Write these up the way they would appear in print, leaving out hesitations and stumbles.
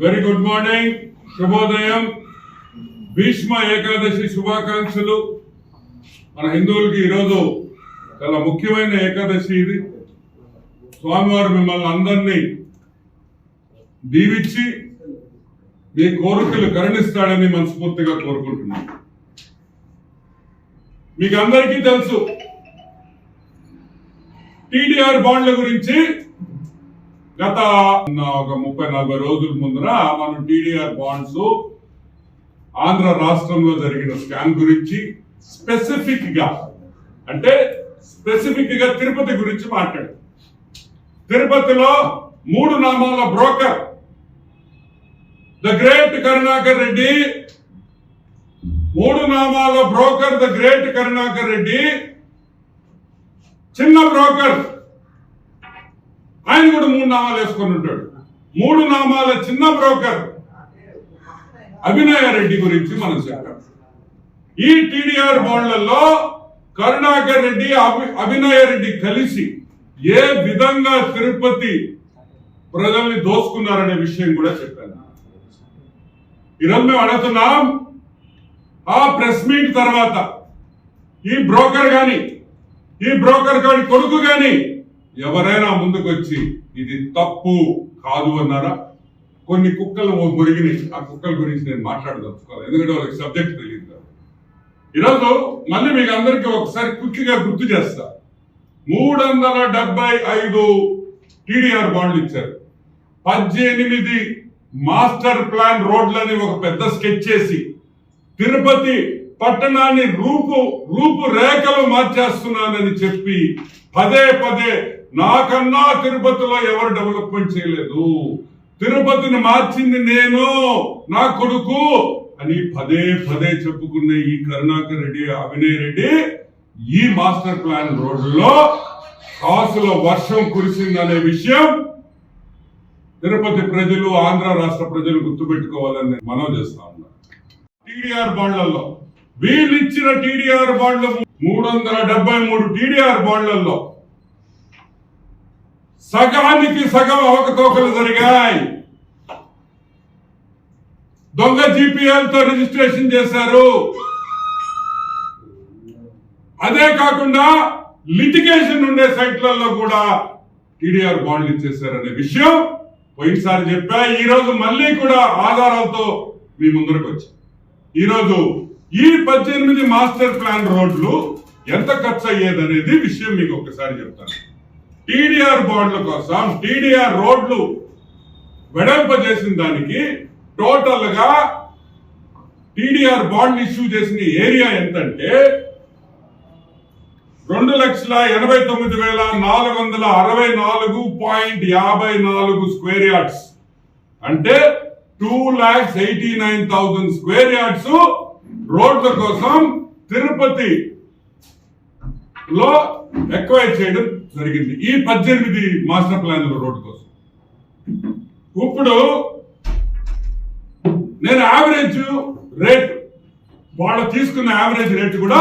Very good morning, శుభోదయం. భీష్మ ఏకాదశి శుభాకాంక్షలు. మన హిందువులకి ఈరోజు చాలా ముఖ్యమైన ఏకాదశి ఇది. స్వామివారు మిమ్మల్ని అందరినీ దీవించి మీ కోరికలు కరుణిస్తాడని మనస్ఫూర్తిగా కోరుకుంటున్నాను. మీకు అందరికీ తెలుసు టీడీఆర్ బాండ్ల గురించి. గత ఒక 30-40 రోజుల ముందర మనం టీడీఆర్ బాండ్స్ ఆంధ్ర రాష్ట్రంలో జరిగిన స్కామ్ గురించి స్పెసిఫిక్ గా తిరుపతి గురించి మాట్లాడారు. తిరుపతిలో 3 నామాల broker the great Karunakar Reddy, 3 Namala broker the great Karunakar Reddy, చిన్న బ్రోకర్ ఆయన కూడా 3 నామాలు వేసుకొని ఉంటాడు. 3 నామాల చిన్న బ్రోకర్ అభినయ రెడ్డి గురించి మనం చెప్పాం. ఈ టీడీఆర్ బాండ్లలో కరుణాకర్ రెడ్డి, అభినయ రెడ్డి కలిసి ఏ విధంగా తిరుపతి ప్రజల్ని దోసుకున్నారనే విషయం కూడా చెప్పాను. ఈరోజు మేము అడుగుతున్నాం, ఆ ప్రెస్ మీట్ తర్వాత ఈ బ్రోకర్ గాని కొడుకు గాని ఎవరైనా ముందుకు వచ్చి ఇది తప్పు కాదు అన్నారా? కొన్ని కుక్కలు మురిగినాయి. ఆ కుక్కల గురించి నేను మాట్లాడదలుచుకోవాలి, ఎందుకంటే వాళ్ళకి సబ్జెక్ట్ తెలియదు కదా. ఈరోజు మళ్ళీ మీకు అందరికీ ఒకసారి క్విక్గా గుర్తు చేస్తా. 375 టీడీఆర్ బాండ్లు ఇచ్చారు. 18 మాస్టర్ ప్లాన్ రోడ్లని ఒక పెద్ద స్కెచ్ చేసి తిరుపతి పట్టణాన్ని రూపురేఖలు మార్చేస్తున్నానని చెప్పి పదే నాకన్నా తిరుపతిలో ఎవరు డెవలప్మెంట్ చేయలేదు, తిరుపతిని మార్చింది నేను, నా కొడుకు అని పదే చెప్పుకున్న ఈ కరుణాకర్ రెడ్డి, అభినయ్ రెడ్డి ఈ మాస్టర్ ప్లాన్ రోడ్లలో కాసుల వర్షం కురిసిందనే విషయం తిరుపతి ప్రజలు, ఆంధ్ర రాష్ట్ర ప్రజలు గుర్తుపెట్టుకోవాలని మనం చేస్తా ఉన్నాం. టీడీఆర్ బాండ్లలో వీళ్ళు ఇచ్చిన టీడీఆర్ బాండ్లు 373 టీడీఆర్ బాండ్లలో సగానికి సగం అవకతవకలు జరిగాయి. దొంగ జీపీఎల్ తో రిజిస్ట్రేషన్ చేశారు. అదే కాకుండా లిటిగేషన్ ఉండే సైట్లలో కూడా టీడీఆర్ బాండ్లు ఇచ్చేశారనే విషయం పోయినసారి చెప్పా. ఈ రోజు మళ్ళీ కూడా ఆధారాలతో మీ ముందరకు వచ్చా. ఈరోజు ఈ 18 మాస్టర్ ప్లాన్ రోడ్లు ఎంత ఖర్చు అయ్యేదనేది విషయం మీకు ఒకసారి చెప్తాను. టీడీఆర్ బాండ్ల కోసం టీడీఆర్ రోడ్లు వెడల్పజేసిన దానికి టోటల్ గా టీడీఆర్ బాండ్ ఇష్యూ చేసిన ఏరియా ఎంతంటే 2,89,464.54 స్క్వేర్ యార్డ్స్, అంటే 2,89,000 స్క్వేర్ యార్డ్స్ రోడ్ల కోసం తిరుపతి లో ఎక్వైర్ చేయడం జరిగింది. ఈ 18 మాస్టర్ ప్లాన్ల రోడ్డు కోసం. ఇప్పుడు నేను యావరేజ్ రేట్, వాళ్ళు తీసుకున్న యావరేజ్ రేట్ కూడా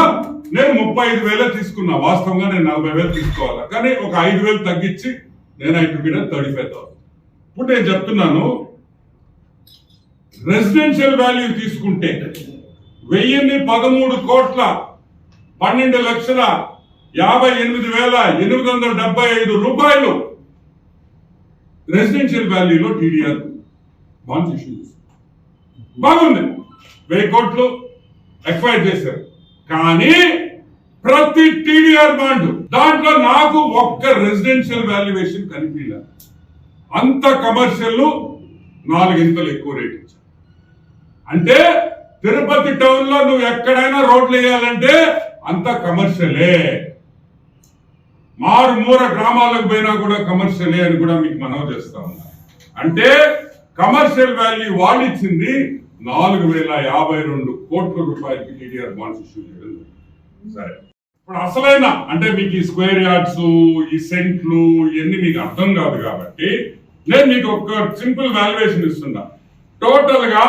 నేను 35,000 తీసుకున్నా. వాస్తవంగా నేను 40,000 తీసుకోవాలి, కానీ ఒక 5,000 తగ్గించి నేను 35,000. ఇప్పుడు నేను చెప్తున్నాను, రెసిడెన్షియల్ వాల్యూ తీసుకుంటే 1,012,12,58,875 రూపాయలు రెసిడెన్షియల్ వాల్యూలో టీడీఆర్ బాండ్స్ ఇష్యూ చేశారు. బాగుంది, 1000 కోట్లు ఎక్వైర్ చేశారు. కానీ ప్రతి టీడీఆర్ బాండ్ దాంట్లో నాకు ఒక్క రెసిడెన్షియల్ వాల్యుయేషన్ కనిపించలేదు. అంత కమర్షియల్ 4 ఇంతలు ఎక్కువ రేట్ ఇచ్చారు. అంటే తిరుపతి టౌన్ లో నువ్వు ఎక్కడైనా రోడ్లు వేయాలంటే అంత కమర్షియలే. మారుమూర గ్రామాలకు పోయినా కూడా కమర్షియలే అని కూడా మీకు మనవి చేస్తా ఉన్నా. అంటే కమర్షియల్ వాల్యూ వాళ్ళు ఇచ్చింది 4,052 కోట్ల రూపాయలకి టీడీఆర్ బాండ్స్ ఇష్యూ చేయడం. సరే, ఇప్పుడు అసలైన అంటే మీకు ఈ స్క్వేర్ యార్డ్స్, ఈ సెంట్లు ఇవన్నీ మీకు అర్థం కాదు కాబట్టి నేను మీకు ఒక సింపుల్ వాల్యుయేషన్ ఇస్తున్నా. టోటల్ గా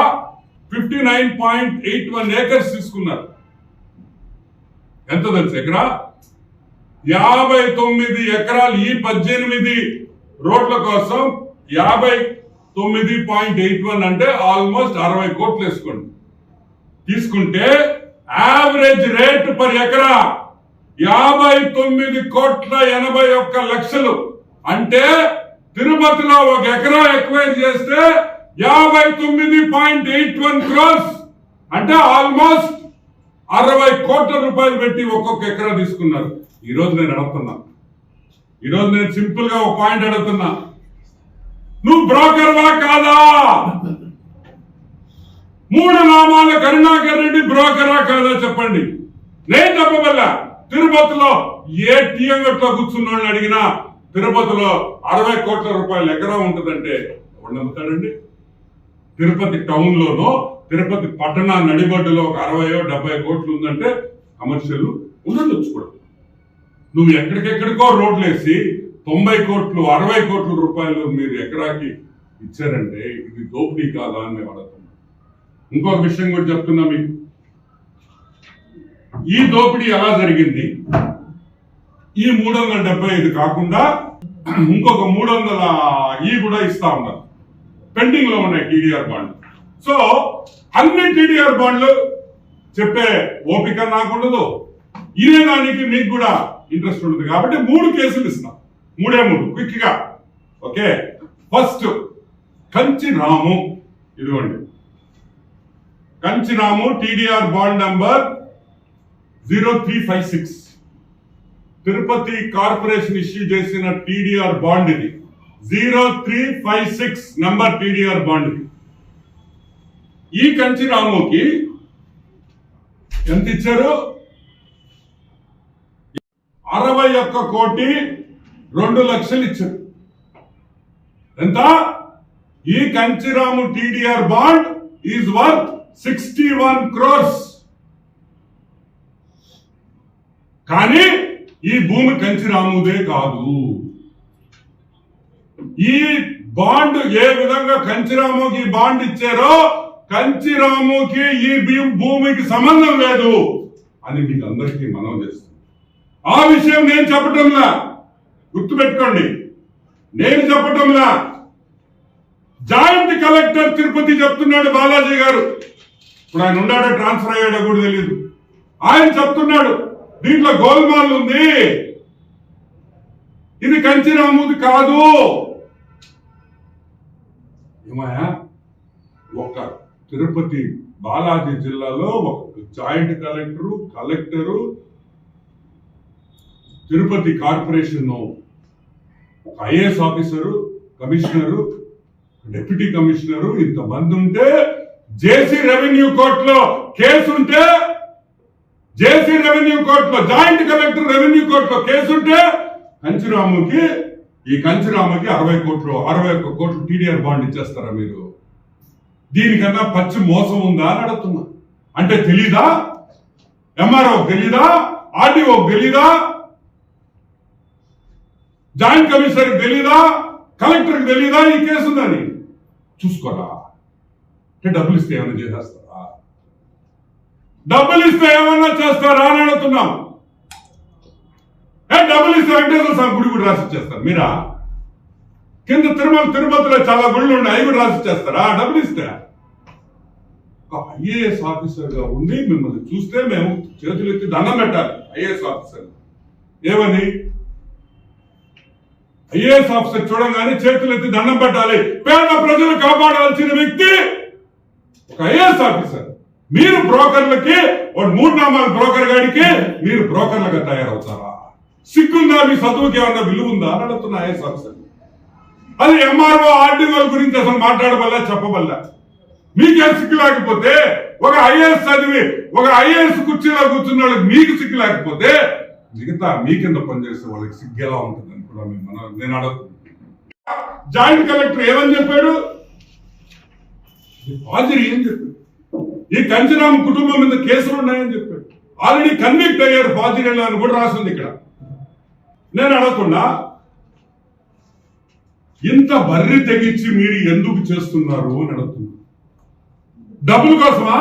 59.81 ఏకర్స్ తీసుకున్నారు. ఎంత తెలుసు ఎకరా? 59 ఎకరాలు. ఈ 18 రోడ్ల కోసం 9.81 అంటే ఆల్మోస్ట్ 60 కోట్లు వేసుకోండి. తీసుకుంటే యావరేజ్ రేట్ పర్ ఎకరా 59,81,00,000. అంటే తిరుపతిలో ఒక ఎకరా ఎక్వైర్ చేస్తే 59.81 crores అంటే ఆల్మోస్ట్ 60 కోట్ల రూపాయలు పెట్టి ఒక్కొక్క ఎకరా తీసుకున్నారు. ఈరోజు నేను అడుగుతున్నా, ఈరోజు నేను సింపుల్ గా ఒక పాయింట్ అడుగుతున్నా, నువ్వు బ్రోకర్వా కాదా? 3 నామాల కరుణాకర్ రెడ్డి బ్రోకరా కాదా చెప్పండి. నేను చెప్పబల్లా. తిరుపతిలో ఏ టీఎం గట్లో కూర్చున్న వాళ్ళని అడిగినా తిరుపతిలో 60 కోట్ల రూపాయలు ఎకరా ఉంటుందంటే ఎవరు నమ్ముతాడండి? తిరుపతి టౌన్ లోనో తిరుపతి పట్టణ నడిబడ్డులో ఒక 60-70 కోట్లు ఉందంటే కమర్షియల్ ఉండొచ్చు కూడా. నువ్వు ఎక్కడికెక్కడికో రోడ్లు వేసి 90 కోట్లు 60 కోట్ల రూపాయలు మీరు ఎకరాకి ఇచ్చారంటే ఇది దోపిడీ కాదా అని మేము అడుగుతున్నాం. ఇంకొక విషయం కూడా చెప్తున్నా మీకు, ఈ దోపిడీ ఎలా జరిగింది? ఈ 375 కాకుండా ఇంకొక 300 కూడా ఇస్తా ఉన్నారు, పెండింగ్ లో ఉన్నాయి టీడీఆర్ బాండ్. సో అన్ని టీడీఆర్ బాండ్లు చెప్పే ఓపిక నాకుండదు, ఇదేదానికి మీకు కూడా ఇంట్రెస్ట్ ఉండదు. కాబట్టి 3 కేసులు ఇస్తాం, 3 క్విక్ గా. ఓకే, ఫస్ట్ కంచి రాము, ఇదిగోండి Kanchi Ramu TDR bond number 0356. Tirupati corporation issue చేసిన టీడీఆర్ బాండ్ ఇది. 0356 నంబర్ టీడీఆర్ బాండ్ ఇది. ఈ కంచి రాముకి ఎంత ఇచ్చారు? 61,02,00,000 ఇచ్చారు. ఎంత? ఈ Kanchiramu TDR bond is worth 61 crores. కానీ ఈ భూమి కంచిరాముదే కాదు. ఈ బాండ్ ఏ విధంగా కంచిరాముకి బాండ్ ఇచ్చారో కంచిరాముకి ఈ భూమికి సంబంధం లేదు అని మీకు అందరికీ మనవి చేస్తుంది. ఆ విషయం నేను చెప్పటంలా, గుర్తుపెట్టుకోండి, నేను చెప్పటంలా, జాయింట్ కలెక్టర్ తిరుపతి చెప్తున్నాడు. బాలాజీ గారు ఇప్పుడు ఆయన ఉన్నాడో ట్రాన్స్ఫర్ అయ్యాడో కూడా తెలియదు. ఆయన చెప్తున్నాడు దీంట్లో గోల్మాల్ ఉంది, ఇది కంచిరాముది కాదు. ఏమయ్యా, ఒక తిరుపతి బాలాజీ జిల్లాలో ఒక జాయింట్ కలెక్టరు తిరుపతి కార్పొరేషన్ ఒక IAS officer, commissioner, deputy commissioner ఇంతమంది ఉంటే, జేసీ రెవెన్యూ కోర్టులో కేసు ఉంటే, జేసీ రెవెన్యూ కోర్టులో జాయింట్ కలెక్టర్ రెవెన్యూ కోర్టులో కేసు ఉంటే కంచిరాముకి 61 కోట్లు టీడీఆర్ బాండ్ ఇచ్చేస్తారా మీరు? దీనికన్నా పచ్చి మోసం ఉందా అని అడుగుతున్నా. అంటే తెలీదా? ఎంఆర్ఓ తెలీదా? ఆర్డీఓ తెలీదా? జాయింట్ కమిషనర్ తెలీదా? కలెక్టర్కి తెలీదా ఈ కేసు ఉందని? చూసుకోరా. అంటే డబ్బులు ఇస్తే ఏమైనా చేసేస్తారా? డబ్బులు ఇస్తే ఏమన్నా చేస్తారా అని అడుగుతున్నాం. డబ్బులు ఇస్తే వెంకటేశ్వర స్వామి గుడి కూడా రాసిచ్చేస్తారు మీరా? కింద తిరుపతిలో చాలా గుళ్ళు ఉన్నాయి, అవి కూడా రాసిచ్చేస్తారా డబ్బులు ఇస్తే? ఒక ఐఏఎస్ ఆఫీసర్ గా ఉండి మిమ్మల్ని చూస్తే మేము చేతులు ఎత్తి దండం పెట్టాలి. ఐఏఎస్ ఆఫీసర్ ఏమని? ఐఏఎస్ ఆఫీసర్ చూడంగానే చేతులు ఎత్తి దండం పెట్టాలి. పేద ప్రజలు కాపాడాల్సిన వ్యక్తి ఒక ఐఏఎస్ ఆఫీసర్. మీరు బ్రోకర్లకి, 3 నామాల బ్రోకర్ గాడికి మీరు బ్రోకర్లుగా తయారవుతారా? సిగ్గుందా? మీ చదువుకి ఏమన్నా విలువ ఉందా అని అడుగుతున్నా ఐఏఎస్ ఆఫీసర్. అది ఎంఆర్ఓ ఆర్డీఓల గురించి అసలు మాట్లాడబల్లా, చెప్పబల్లా. మీకేం సిగ్గు లేకపోతే, ఒక ఐఏఎస్ చదివి ఒక ఐఏఎస్ కుర్చీలో కూర్చున్న వాళ్ళకి మీకు సిగ్గు లేకపోతే మిగతా మీ కింద పనిచేసే వాళ్ళకి సిగ్గు ఎలా ఉంటుందని కూడా నేను అడుగుతున్నా. జాయింట్ కలెక్టర్ ఏమని చెప్పాడు? హాజరు ఏం చెప్పాడు? ఈ కంచిరాము కుటుంబం మీద కేసులు ఉన్నాయని చెప్పాడు. ఆల్రెడీ కన్విక్ట్ అయ్యారు ఫాజిరీలు అని కూడా రాసింది ఇక్కడ. నేను అడగకుండా ఇంత బర్రి తెగించి మీరు ఎందుకు చేస్తున్నారు అని అడుగుతున్నా. డబ్బుల కోసమా,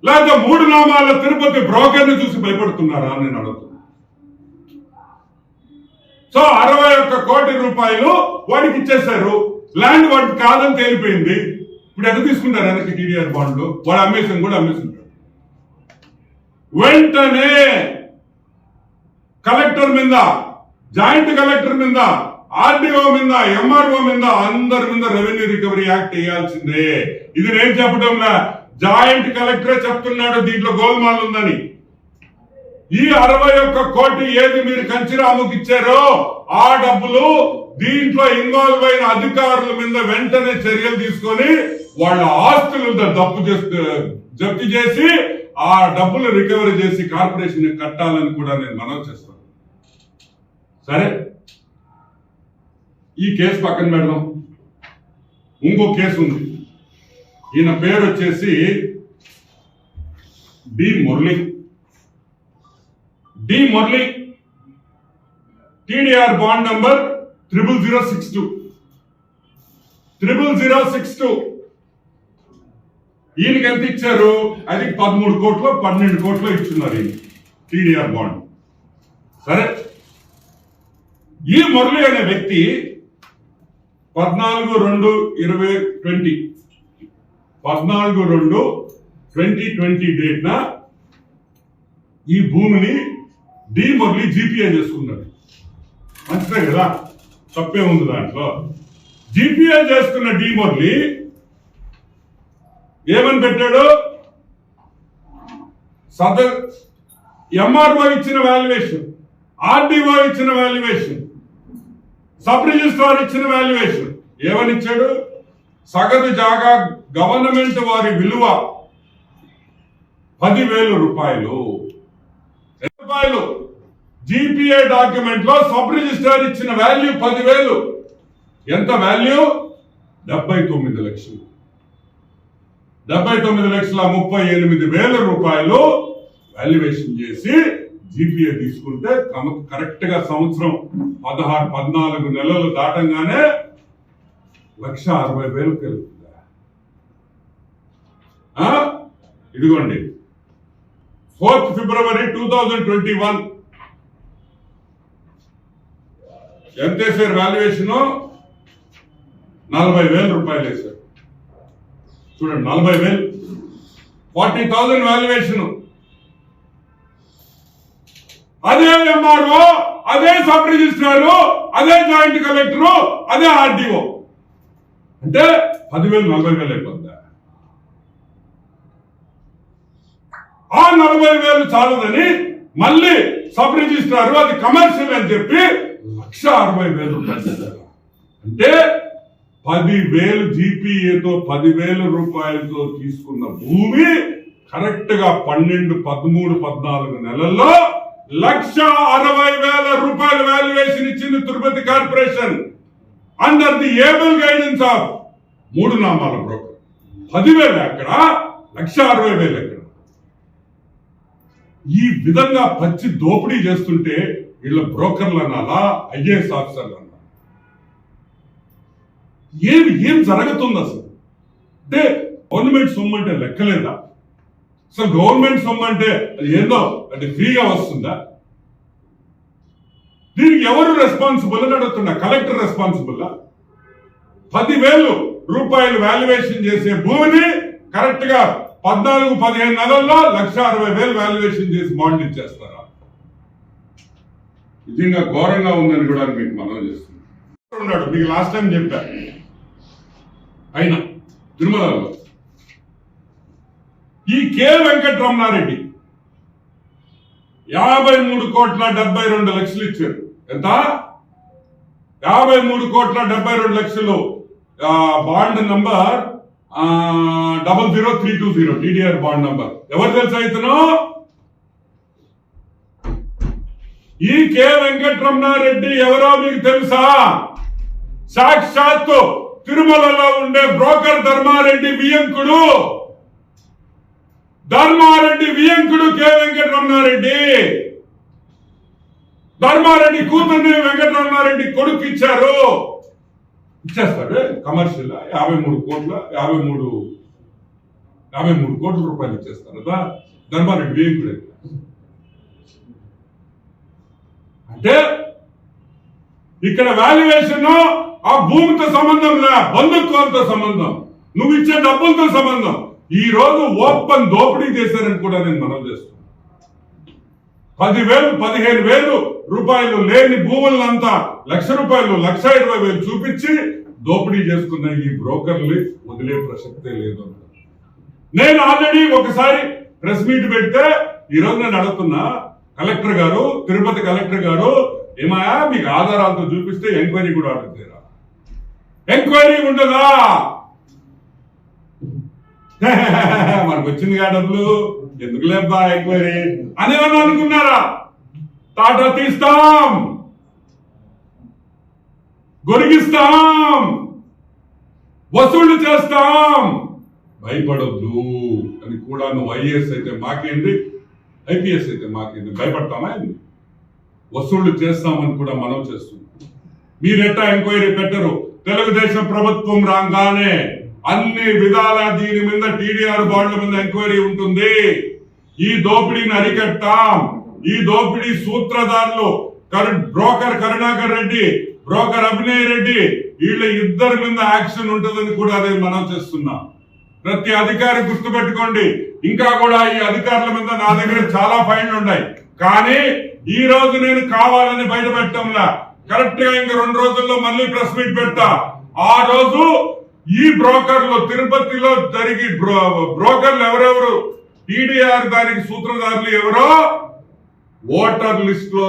లేకపోతే 3 నామాల తిరుపతి బ్రోకర్ని చూసి భయపడుతున్నారా అని నేను అడుగుతున్నా. సో 61 కోటి రూపాయలు వాడికి ఇచ్చేశారు. ల్యాండ్ వాటి కాదని తేలిపోయింది. ఇప్పుడు ఎక్కడ తీసుకుంటారు వెనక్కి టీడీఆర్ బాండ్లు? వాడు అమ్మేసాను కూడా అమ్మేసుకుంటారు. వెంటనే కలెక్టర్ మీద, జాయింట్ కలెక్టర్ మీద, ఆర్డీఓ మీద, ఎంఆర్ఓ మీద, అందరి మీద రెవెన్యూ రికవరీ యాక్ట్ వేయాల్సిందే. ఇది నేను చెప్పడంలా, జాయింట్ కలెక్టరే చెప్తున్నాడు దీంట్లో గోల్మాల్ ఉందని. ఈ 61 కోటి ఏది మీరు కంచిరాముకి ఇచ్చారో ఆ డబ్బులు దీంట్లో ఇన్వాల్వ్ అయిన అధికారుల మీద వెంటనే చర్యలు తీసుకొని వాళ్ళ ఆస్తులు జప్తు చేసి ఆ డబ్బులు రికవరీ చేసి కార్పొరేషన్ కట్టాలని కూడా నేను మనవి చేస్తాను. సరే, ఈ కేసు పక్కన పెడదాం. ఇంకో కేసు ఉంది. ఈయన పేరు వచ్చేసి D Murali. TDR bond number 00062. ఈయనకి ఎంత ఇచ్చారు? అది 13 కోట్లు 12 కోట్లు ఇచ్చున్నారు ఈయన టీడీఆర్ బాండ్. సరే, ఈ మురళి అనే వ్యక్తి 14/2/2020 డేట్ న ఈ భూమిని డి మురళి జీపీఏ చేసుకున్నాడు. మంచిదే కదా, తప్పే ఉంది దాంట్లో. జీపీఏ చేసుకున్న డి మురళి ఏమని పెట్టాడు? ఎంఆర్ఓ ఇచ్చిన వాల్యుయేషన్, ఆర్డీఓ ఇచ్చిన వాల్యుయేషన్, సబ్ రిజిస్ట్రార్ ఇచ్చిన వాల్యుయేషన్ ఏమని ఇచ్చాడు? సగటు జాగా గవర్నమెంట్ వారి విలువ 10,000 రూపాయలు. జీపీఏ డాక్యుమెంట్ లో సబ్ రిజిస్ట్రార్ ఇచ్చిన వాల్యూ 10,000. ఎంత వాల్యూ? 79 లక్షలు. 79,38,000 రూపాయలు వాల్యుయేషన్ చేసి జీపీఏ తీసుకుంటే కరెక్ట్ గా సంవత్సరం 14 నెలలు దాటంగానే 1,60,000 కలుగుతుందా? ఇదిగోండి, 4th February 2021 ఎంత వేసారు వాల్యుయేషన్? 40,000 రూపాయలు వేశారు. చూడండి, 40,000, 40,000 వాల్యుయేషన్. అదే ఎంఆర్ఓ, అదే సబ్ రిజిస్ట్రారు, అదే జాయింట్ కలెక్టరు, అదే ఆర్డీఓ. అంటే 10,000 40,000 అయిపోద్దా? ఆ 40,000 చాలదని మళ్ళీ సబ్ రిజిస్ట్రారు అది కమర్షియల్ అని చెప్పి 1,60,000 రూపాయలు. అంటే 10,000 జీపీఏతో 10,000 రూపాయలతో తీసుకున్న భూమి కరెక్ట్ గా 12, 13, 14 నెలల్లో 1,60,000 రూపాయల వాల్యుయేషన్ ఇచ్చింది Tirupati corporation under the able guidance of 3 Namala broker. 10,000 ఎక్కడ, 1,60,000 ఎక్కడ? ఈ విధంగా పచ్చి దోపిడీ చేస్తుంటే వీళ్ళ బ్రోకర్లు అనాలా, ఐఏఎస్ ఆఫీసర్లు అనాలా? ఏం జరుగుతుంది అసలు? అంటే గవర్నమెంట్ సొమ్ము అంటే లెక్కలేదా? అసలు గవర్నమెంట్ సొమ్ము అంటే అది ఏందో అంటే ఫ్రీగా వస్తుందా? దీనికి ఎవరు రెస్పాన్సిబుల్ అని అడుగుతున్నా. Collector responsible? 10,000 రూపాయలు వాల్యుయేషన్ చేసే భూమిని కరెక్ట్ గా 14-15 నెలల్లో 1,60,000 వాల్యుయేషన్ చేసి బాండ్ ఇచ్చేస్తారా? నిజంగా ఘోరంగా ఉందని కూడా మీకు మనం చేస్తున్నాడు. మీకు లాస్ట్ టైం చెప్పా, అయినా తిరుమలలో ఈ కె వెంకటరమణారెడ్డి 53,72,00,000 ఇచ్చారు. ఎంత? 53,72,00,000 bond number 00320 TDR bond number. ఎవరు తెలుసా ఇతను? ఈ కె వెంకటరమణారెడ్డి ఎవరో మీకు తెలుసా? సాక్షాత్తు తిరుమలలో ఉండే బ్రోకర్ ధర్మారెడ్డి వియంకుడు కె వెంకటరమణారెడ్డి. ధర్మారెడ్డి కూతుర్ని వెంకటరమణారెడ్డి కొడుకు ఇచ్చారు. ఇచ్చేస్తాడు కమర్షియల్ 53 కోట్ల రూపాయలు ఇచ్చేస్తారు కదా ధర్మారెడ్డి వియంకుడు. అంటే ఇక్కడ వాల్యుయేషన్ ఆ భూమితో సంబంధం లే, బంధుత్వాలతో సంబంధం, నువ్వు ఇచ్చే డబ్బులతో సంబంధం. ఈ రోజు ఓపెన్ దోపిడీ చేశారని కూడా నేను మనం చేస్తున్నాను. 10,000 15,000 రూపాయలు లేని భూములంతా ₹1,00,000 1,20,000 చూపించి దోపిడీ చేసుకున్న ఈ బ్రోకర్లు వదిలే ప్రసక్తే లేదు. నేను ఆల్రెడీ ఒకసారి ప్రెస్ మీట్ పెడితే ఈ రోజు నేను అడుగుతున్నా, కలెక్టర్ గారు, తిరుపతి కలెక్టర్ గారు, ఏమాయా మీకు ఆధారాలతో చూపిస్తే ఎంక్వైరీ కూడా అడుగుతారా? ఎంక్వైరీ ఉండదా? మనకు వచ్చిందిగా డబ్బులు, ఎందుకు లేబ్బా ఎంక్వైరీ అని ఏమన్నా అనుకున్నారా? తాటా తీస్తాం, గొరిగిస్తాం, వసూళ్లు చేస్తాం, భయపడొద్దు అని కూడా. నువ్వు ఐఏఎస్ అయితే మాకేంది, ఐపీఎస్ అయితే మాకేంది, భయపడతామా? ఏంది? వసూళ్లు చేస్తామని కూడా మనం చేస్తున్నాం. మీరెట్టా ఎంక్వైరీ పెట్టరు? తెలుగుదేశం ప్రభుత్వం రాగానే అన్ని విధాల దీని మీద టీడీఆర్ బాండ్ల మీద ఎంక్వైరీ ఉంటుంది. ఈ దోపిడీని అరికట్టాం. ఈ దోపిడీ సూత్రధారులు బ్రోకర్ కరుణాకర్ రెడ్డి, బ్రోకర్ అభినయ్ రెడ్డి, వీళ్ళ ఇద్దరి మీద యాక్షన్ ఉంటుందని కూడా అదే మనం చేస్తున్నాం. ప్రతి అధికారి గుర్తుపెట్టుకోండి. ఇంకా కూడా ఈ అధికారుల మీద నా దగ్గర చాలా ఫైన్లు ఉన్నాయి. కానీ ఈ రోజు నేను కావాలని బయట పెట్టడంలా, కరెక్ట్ గా ఇంకా 2 రోజుల్లో మళ్ళీ ప్రెస్ మీట్ పెడతా. ఆ రోజు ఈ బ్రోకర్లు తిరుపతిలో జరిగి బ్రోకర్లు ఎవరెవరు, టీడీఆర్ దానికి సూత్రధారులు ఎవరో, ఓటర్ లిస్ట్ లో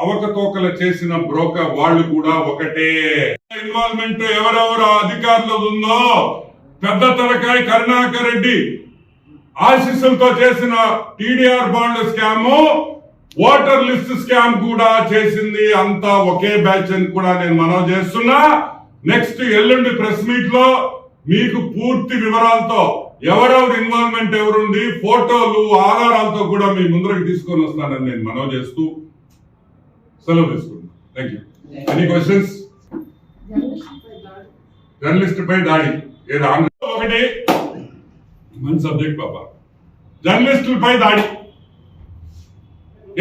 అవకతవకలు చేసిన బ్రోకర్ వాళ్ళు కూడా ఒకటే. ఇన్వాల్వ్మెంట్ ఎవరెవరు అధికారులు ఉందో, పెద్ద తలకాయ కరుణాకర్ రెడ్డి ఆశీస్సులతో చేసిన టీడీఆర్ బాండ్ల స్కామ్, ఓటర్ లిస్ట్ స్కామ్ కూడా చేసింది అంతా ఒకే బ్యాచ్ అని కూడా నేను మనవి చేస్తున్నా. నెక్స్ట్ ఎల్లుండి ప్రెస్ మీట్ లో మీకు పూర్తి వివరాలతో ఎవరెవరు ఇన్వాల్వ్మెంట్ ఎవరుంది, ఫోటోలు, ఆధారాలతో కూడా మీ ముందరకు తీసుకొని వస్తానని నేను మనవి చేస్తూ సెలవు తీసుకున్నాను. Thank you. Any questions? Journalist పై దాడి ఏదో ఒకటి మంచి సబ్జెక్ట్ పాప. జర్నలిస్టులపై దాడి,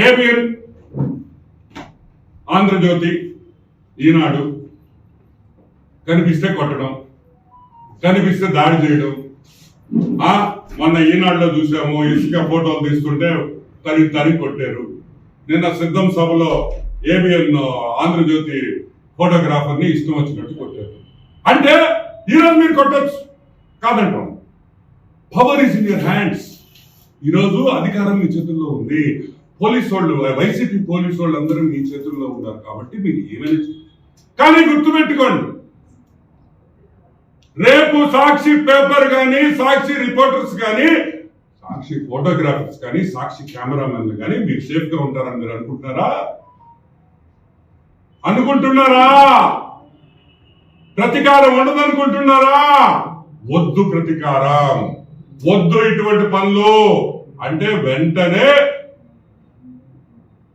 ఏబిఎన్, ఆంధ్రజ్యోతి, ఈనాడు కనిపిస్తే కొట్టడం, కనిపిస్తే దాడి చేయడం. మొన్న ఈనాడులో చూసాము, ఇసుక ఫోటోలు తీస్తుంటే తరి కొట్టారు. నిన్న సిద్ధం సభలో ఏబిఎన్ ఆంధ్రజ్యోతి ఫోటోగ్రాఫర్ ని ఇష్టం వచ్చినట్టు కొట్టారు. అంటే ఈరోజు మీరు కొట్టచ్చు కాదంటాం. Power is in your hands. ఈరోజు అధికారం మీ చేతుల్లో ఉంది. పోలీసు వాళ్ళు, వైసీపీ పోలీసు వాళ్ళు అందరూ మీ చేతుల్లో ఉన్నారు కాబట్టి మీరు ఏమైనా. కానీ గుర్తుపెట్టుకోండి, రేపు సాక్షి పేపర్ కానీ, సాక్షి రిపోర్టర్స్ కానీ, సాక్షి ఫోటోగ్రాఫర్స్ కానీ, సాక్షి కెమెరామెన్లు కానీ మీరు సేఫ్ గా ఉంటారని మీరు అనుకుంటున్నారా? ప్రతీకారం ఉండదనుకుంటున్నారా? వద్దు ప్రతీకారం, వద్దు ఇటువంటి పనులు. అంటే వెంటనే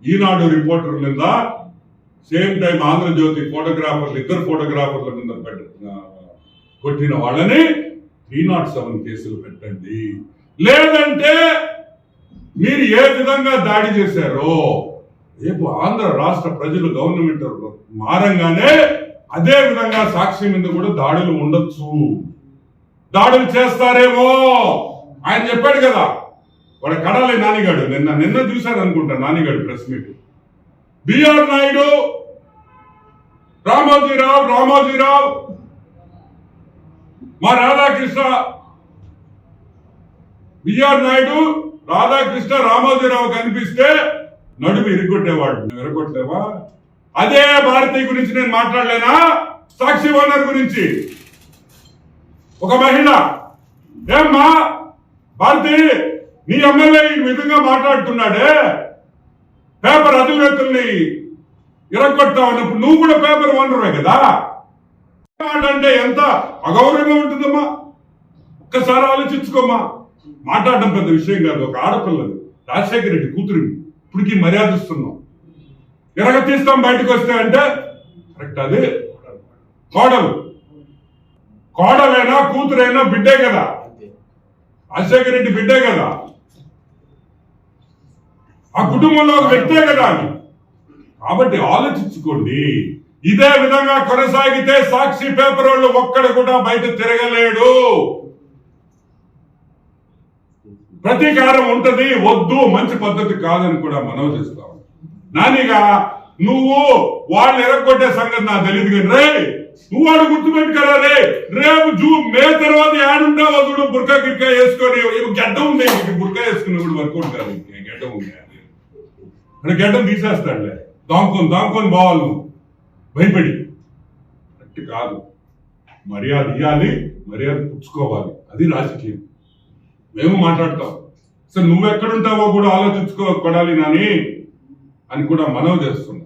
ఈనాడు రిపోర్టర్ మీద, సేమ్ టైం ఆంధ్రజ్యోతి ఫోటోగ్రాఫర్లు, ఇద్దరు ఫోటోగ్రాఫర్ల మీద కొట్టిన వాళ్ళని 307 కేసులు పెట్టండి. లేదంటే మీరు ఏ విధంగా దాడి చేశారో రేపు ఆంధ్ర రాష్ట్ర ప్రజలు గవర్నమెంట్ మారంగానే అదే విధంగా సాక్షి మీద కూడా దాడులు ఉండొచ్చు, దాడులు చేస్తారేమో. ఆయన చెప్పాడు కదా, వాడు కడాలి నానిగాడు, నిన్న చూశారు అనుకుంటా నానిగాడు ప్రెస్ మీట్. బిఆర్ నాయుడు, రామోజీరావు, మా రాధాకృష్ణ, బిఆర్ నాయుడు, రాధాకృష్ణ, రామోజీరావు కనిపిస్తే నడుము ఇరుగొట్టేవాడు. విరగొట్టలేవా? అదే భారతి గురించి నేను మాట్లాడలేనా? సాక్షి ఓనర్ గురించి ఒక మహిళ, ఏమ్మా భారతి, నీ ఎమ్మెల్యే ఈ విధంగా మాట్లాడుతున్నాడే, పేపర్ అధినేతల్ని ఇరగొడతావు అన్నప్పుడు నువ్వు కూడా పేపర్ ఓనర్వే కదా. అంటే ఎంత అగౌరవంగా ఉంటుందమ్మా? ఒక్కసారి ఆలోచించుకోమ్మా. మాట్లాడడం పెద్ద విషయం కాదు. ఒక ఆడపిల్లలు, రాజశేఖర రెడ్డి కూతురు, ఇప్పటికీ మర్యాద ఇస్తున్నాం. ఎరగ తీస్తాం బయటకు వస్తే అంటే కరెక్ట్. అదే కోడలైనా కూతురైనా బిడ్డే కదా, రాజశేఖర రెడ్డి బిడ్డే కదా, ఆ కుటుంబంలో ఒక వ్యక్తే కదా అని. కాబట్టి ఆలోచించుకోండి. ఇదే విధంగా కొనసాగితే సాక్షి పేపర్ వాళ్ళు ఒక్కడ కూడా బయట తిరగలేడు. ప్రతీకారం ఉంటది, వద్దు, మంచి పద్ధతి కాదని కూడా మనవి చేస్తాం. నానిగా నువ్వు వాళ్ళు ఎరగొట్టే సంగతి నాకు తెలియదు కానీ రే నువ్వు వాడు గుర్తుపెట్టుకోరా రే, రేపు మే తర్వాత ఏడుంటా వదుడు బుర్కా గిర్కా వేసుకొని గడ్డ ఉంది, బుర్కా వేసుకుని కూడా వర్కౌట్ కాదు, గడ్డ ఉంది అంటే గడ్డం తీసేస్తాడులే, దాంకొని పోవాలి నువ్వు భయపడి. అట్టి కాదు, మర్యాద ఇవ్వాలి, మర్యాద పుచ్చుకోవాలి, అది రాజకీయం. మేము మాట్లాడతాం సార్, నువ్వెక్కడుంటావో కూడా ఆలోచించుకోవాలి నాని అని కూడా మనవి చేస్తున్నా.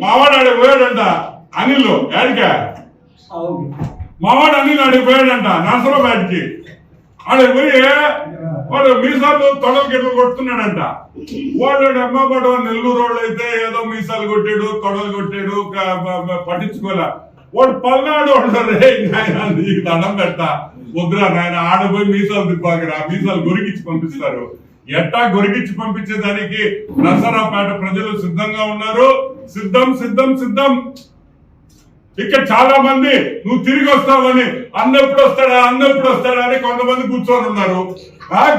మావాడు ఆడికి పోయాడంట అనిల్, ఏడికా మావాడు అనిల్ ఆడికి పోయాడంట నరసరాబాద్కి. ఆడికి పోయి వాడు మీసాలు తొడలు గిట్లు కొడుతున్నాడంట. వాడు అమ్మబడ నెల్లూరు వాళ్ళు అయితే ఏదో మీసాలు కొట్టాడు, తొడలు కొట్టాడు, పట్టించుకోలే. వాడు పల్నాడు రే నీకు దండం పెట్టా, వద్దురా నాయన ఆడపోయి మీసాలు తిప్పాకరా, మీసాలు గొరికిచ్చి పంపిస్తారు. ఎట్టా గొరికిచ్చి పంపించేదానికి నరసరావుపేట ప్రజలు సిద్ధంగా ఉన్నారు. సిద్ధం. ఇక్కడ చాలా మంది నువ్వు తిరిగి వస్తావని అన్నప్పుడు వస్తాడా అని కొంతమంది కూర్చొని ఉన్నారు.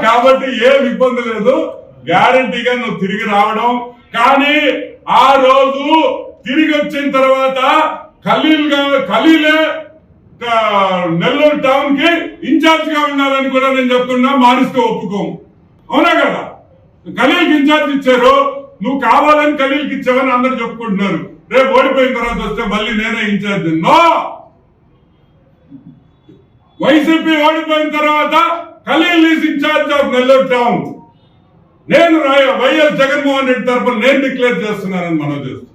కాబట్టి ఏం ఇబ్బంది లేదు, గ్యారంటీగా నువ్వు తిరిగి రావడం. కానీ ఆ రోజు తిరిగి వచ్చిన తర్వాత ఖలీలే నెల్లూరు టౌన్ కి ఇన్ఛార్జ్ గా ఉండాలని కూడా నేను చెప్తున్నా. మారిస్తే ఒప్పుకోము, అవునా కదా? ఖలీల్కి ఇన్ఛార్జ్ ఇచ్చారు, నువ్వు కావాలని ఖలీల్కి ఇచ్చావని అందరు చెప్పుకుంటున్నారు. రేపు ఓడిపోయిన తర్వాత వస్తే మళ్ళీ నేనే ఇన్ఛార్జ్. నో, వైసీపీ ఓడిపోయిన తర్వాత Khalil is incharge of Nellore town. నేను వైఎస్ జగన్మోహన్ రెడ్డి తరఫున నేను డిక్లేర్ చేస్తున్నానని మనం చేస్తున్నాను.